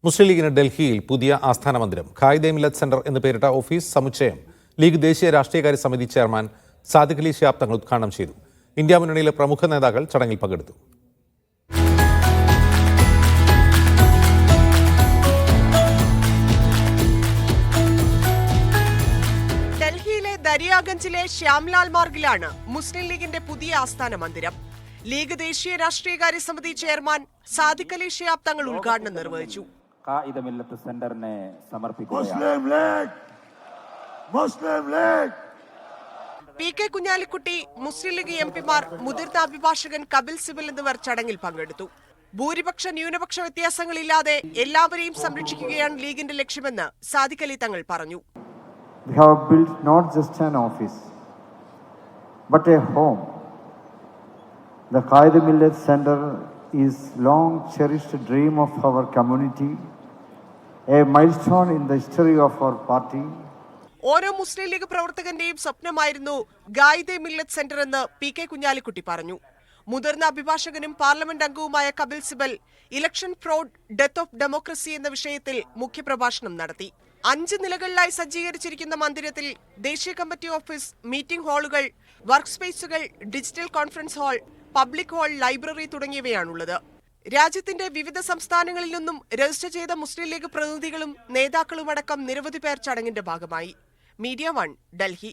മുസ്ലിം ലീഗിന് ഡൽഹിയിൽ പുതിയ ആസ്ഥാന മന്ദിരം ഖായിദെ മില്ലത്ത് സെന്റർ എന്ന് പേരിട്ട ഓഫീസ് സമുച്ചയം ലീഗ് ദേശീയ രാഷ്ട്രീയകാര്യ സമിതി ചെയർമാൻ സാദിഖ് അലി ശിഹാബ് തങ്ങൾ ഉദ്ഘാടനം ചെയ്തു. ഇന്ത്യ മുന്നണിയിലെ പ്രമുഖ നേതാക്കൾ ചടങ്ങിൽ പങ്കെടുത്തു. ഡൽഹിയിലെ ദരിയാഗഞ്ചിലെ ശ്യാംലാൽ മാർഗിലാണ് മുസ്ലിം ലീഗിന്റെ പുതിയ ആസ്ഥാന മന്ദിരം. ലീഗ് ദേശീയ രാഷ്ട്രീയകാര്യ സമിതി ചെയർമാൻ സാദിഖ് അലി ശിഹാബ് തങ്ങൾ ഉദ്ഘാടനം നിർവഹിച്ചു. ഖായിദെ മില്ലത്ത് സെന്ററിനെ പി കെ കുഞ്ഞാലിക്കുട്ടി, മുസ്ലിം ലീഗ് എംപിമാർ, മുതിർന്ന അഭിഭാഷകൻ കപിൽ സിബൽ എന്നിവർ ചടങ്ങിൽ പങ്കെടുത്തു. ഭൂരിപക്ഷ ന്യൂനപക്ഷ വ്യത്യാസങ്ങളില്ലാതെ എല്ലാവരെയും സംരക്ഷിക്കുകയാണ് ലീഗിന്റെ ലക്ഷ്യമെന്ന് സാദിഖ് അലി തങ്ങൾ പറഞ്ഞു. We have built not just an office, but a home. The Quaide Millet Center is long cherished dream of our community, a milestone in the history of our party. ഓരോ മുസ്ലിം ലീഗ് പ്രവർത്തകന്റെയും സ്വപ്നമായിരുന്നു ഖായിദെ മില്ലത്ത് സെന്റർ എന്ന് പി കെ കുഞ്ഞാലിക്കുട്ടി പറഞ്ഞു. മുതിർന്ന അഭിഭാഷകനും parliament അംഗവുമായ Kapil Sibal election fraud, death of democracy എന്ന വിഷയത്തിൽ മുഖ്യപ്രഭാഷണം നടത്തി. 5 നിലകളിലായി സജ്ജീകരിച്ചിരിക്കുന്ന മന്ദിരത്തിൽ ദേശീയ കമ്മിറ്റി ഓഫീസ്, മീറ്റിംഗ് ഹാളുകൾ, വർക്ക് സ്പേസുകൾ, digital conference hall, public hall, library തുടങ്ങിയവയാണുള്ളത്. രാജ്യത്തിന്റെ വിവിധ സംസ്ഥാനങ്ങളിൽ നിന്നും രജിസ്റ്റർ ചെയ്ത മുസ്ലിം ലീഗ് പ്രതിനിധികളും നേതാക്കളുമടക്കം നിരവധി പേർ ചടങ്ങിന്റെ ഭാഗമായി. മീഡിയ 1, ഡൽഹി.